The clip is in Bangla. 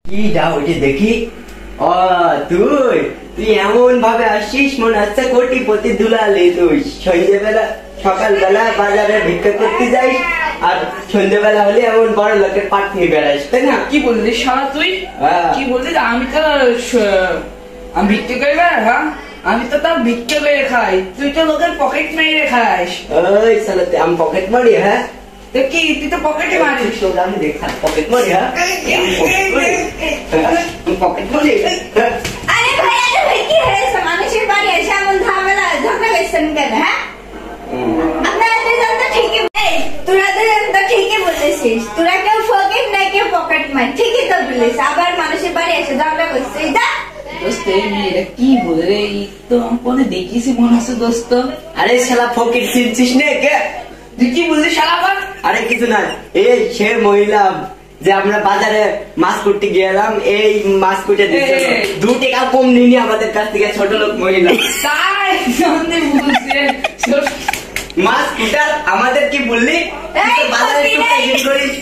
কি যাও ওই দেখি। ও তুই তুই এমন ভাবে আসছিস মনে হচ্ছে কোটিপতি দুলালি। তুই সন্ধ্যেবেলা সকালবেলা বাজারে ভিক্ষা করতে যাই আর সন্ধ্যেবেলা হলে এমন বড় লোকের পাট নিয়ে বেড়াইস, তাই না? কি বললি শালা তুই? কি বললি? আমি তো আমি ভিক্ষা করে বেড়া? হ্যাঁ, আমি তো তাও ভিক্ষা করে খাই, তুই তো লোকের পকেট মেরে খাস। ওই সালাতে আমি পকেট মারি? হ্যাঁ তো কি তুই তো পকেটে মারিস? আমি দেখা পকেট মারি? হ্যাঁ পকেট মারি। আরে ভাই কি হয়েছে? মানুষের বাড়ি এসে এমন ঝামেলা ঝগড়া করছেন কেন? হ্যাঁ, আপনারা দুজন তো ঠিকই, তোরা দুজন তো ঠিকই বলেছিস, তোরা কেউ ফকির না কেউ পকেট মার, ঠিকই তো বলিস। আবার মানুষের বাড়ি এসে ঝগড়া করছিস? দোস্ত এই মেয়েটা কি বলে রে? তো আমি দেখিছি মনে হচ্ছে দোস্ত। আরে শালা ফকির চিনছিস না কে? তুই কি বললি শালা? আরে কিছু না, এই সে মহিলা যে আমরা বাজারে মাছ করতে গেলাম, এই মাছ কুটে দিচ্ছে 2 টাকা কম নিনি আমাদের কাছ থেকে, ছোট লোক মহিলা। তাই বলছে মাছ কুটার আমাদের কি বললি? বাজারে একটু পেমেন্ট করিস।